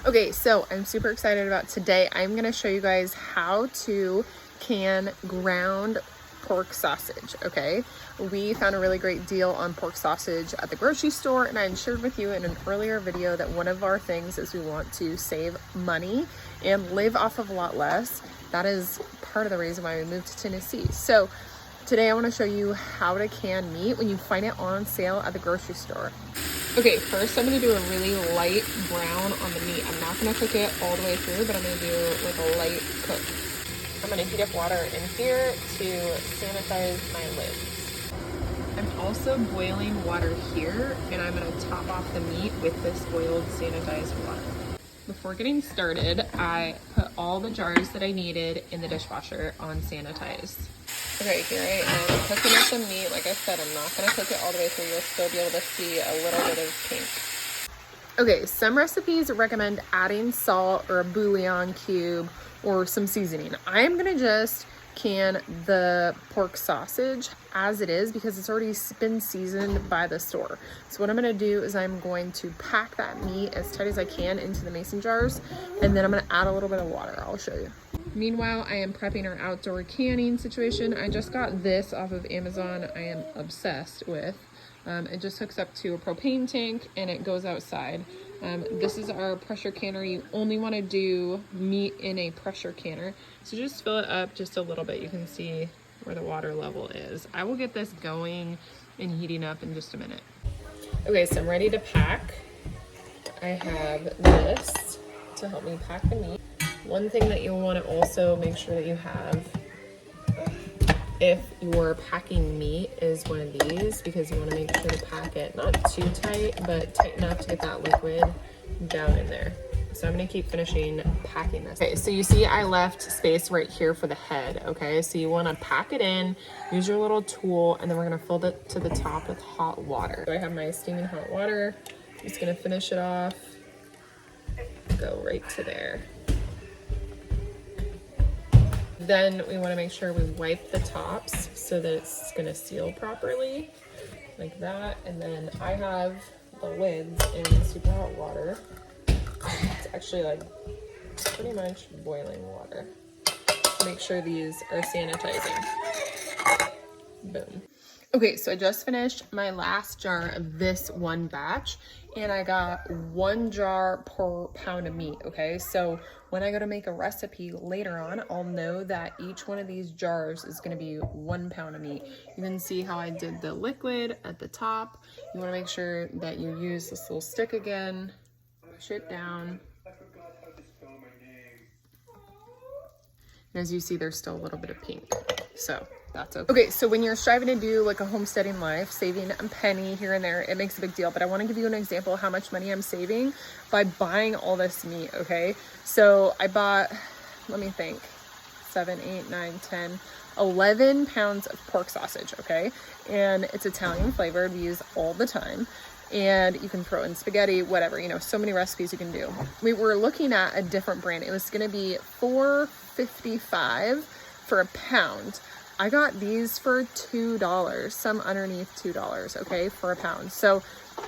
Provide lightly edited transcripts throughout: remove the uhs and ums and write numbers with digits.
Okay, so I'm super excited about today. I'm gonna show you guys how to can ground pork sausage, okay? We found a really great deal on pork sausage at the grocery store, and I had shared with you in an earlier video that one of our things is we want to save money and live off of a lot less. That is part of the reason why we moved to Tennessee. So today I wanna show you how to can meat when you find it on sale at the grocery store. Okay, first I'm gonna do a really light brown on the meat. I'm not gonna cook it all the way through, but I'm gonna do like a light cook. I'm gonna heat up water in here to sanitize my lids. I'm also boiling water here, and I'm gonna top off the meat with this boiled sanitized water. Before getting started, I put all the jars that I needed in the dishwasher on sanitized. Okay, here I am cooking up the meat. Like I said, I'm not going to cook it all the way through. You'll still be able to see a little bit of pink. Okay, some recipes recommend adding salt or a bouillon cube or some seasoning. I'm going to just can the pork sausage as it is because it's already been seasoned by the store. So what I'm going to do is I'm going to pack that meat as tight as I can into the mason jars, and then I'm going to add a little bit of water. I'll show you. Meanwhile, I am prepping our outdoor canning situation. I just got this off of Amazon. I am obsessed with. It just hooks up to a propane tank and it goes outside. This is our pressure canner. You only want to do meat in a pressure canner. So just fill it up just a little bit. You can see where the water level is. I will get this going and heating up in just a minute. Okay, so I'm ready to pack. I have this to help me pack the meat. One thing that you'll want to also make sure that you have if you're packing meat is one of these, because you want to make sure to pack it not too tight, but tight enough to get that liquid down in there. So I'm going to keep finishing packing this. Okay, so you see I left space right here for the head, okay? So you want to pack it in, use your little tool, and then we're going to fill it to the top with hot water. So I have my steaming hot water. I'm just going to finish it off, go right to there. Then we want to make sure we wipe the tops so that it's going to seal properly, like that. And then I have the lids in super hot water. It's actually like pretty much boiling water. Make sure these are sanitizing. Boom. Okay, so I just finished my last jar of this one batch, and I got 1 jar per pound of meat, okay? So when I go to make a recipe later on, I'll know that each one of these jars is gonna be 1 pound of meat. You can see how I did the liquid at the top. You wanna make sure that you use this little stick again, push it down. And as you see, there's still a little bit of pink, so that's okay. Okay, so when you're striving to do like a homesteading life, saving a penny here and there, it makes a big deal. But I want to give you an example of how much money I'm saving by buying all this meat, okay? So I bought, let me think, 7, 8, 9, 10, 11 pounds of pork sausage, okay? And it's Italian flavored, we use all the time. And you can throw in spaghetti, whatever, you know, so many recipes you can do. We were looking at a different brand. It was gonna be $4.55 for a pound. I got these for $2, some underneath $2, okay, for a pound. So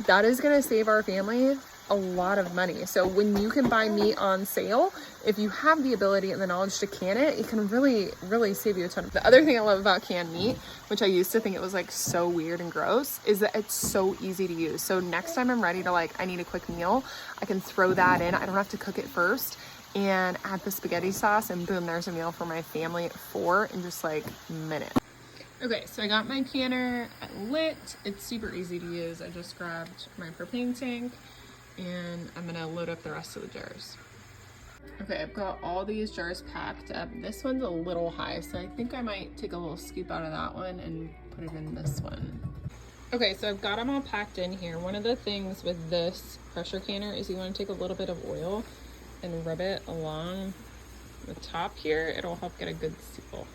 that is gonna save our family a lot of money. So when you can buy meat on sale, if you have the ability and the knowledge to can it, it can really, really save you a ton. The other thing I love about canned meat, which I used to think it was like so weird and gross, is that it's so easy to use. So next time I'm ready to I need a quick meal, I can throw that in. I don't have to cook it first and add the spaghetti sauce, and boom, there's a meal for my family of 4 in just like minutes. Okay, so I got my canner lit. It's super easy to use. I just grabbed my propane tank and I'm gonna load up the rest of the jars. Okay, I've got all these jars packed up. This one's a little high, so I think I might take a little scoop out of that one and put it in this one. Okay, so I've got them all packed in here. One of the things with this pressure canner is you want to take a little bit of oil and rub it along the top here. It'll help get a good seal.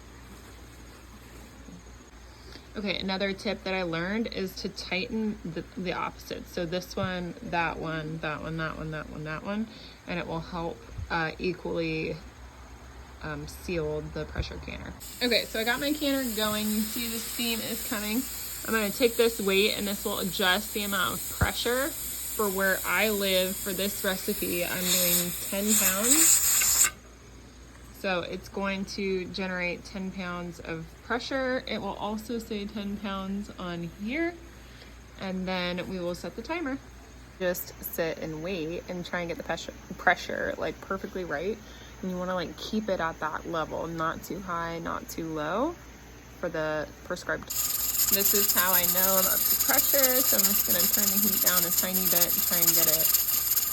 Okay, another tip that I learned is to tighten the opposite. So this one, that one, that one, that one, that one, that one, and it will help equally seal the pressure canner. Okay, so I got my canner going. You see the steam is coming. I'm gonna take this weight and this will adjust the amount of pressure for where I live for this recipe, I'm doing 10 pounds. So it's going to generate 10 pounds of pressure. It will also say 10 pounds on here. And then we will set the timer. Just sit and wait and try and get the pressure like perfectly right. And you want to like keep it at that level, not too high, not too low for the prescribed. This is how I know that's the pressure. So I'm just gonna turn the heat down a tiny bit and try and get it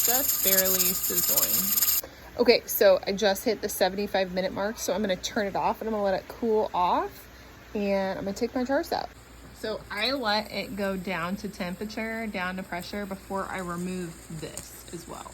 just barely sizzling. Okay, so I just hit the 75-minute mark. So I'm gonna turn it off and I'm gonna let it cool off. And I'm gonna take my jars out. So I let it go down to temperature, down to pressure before I remove this as well.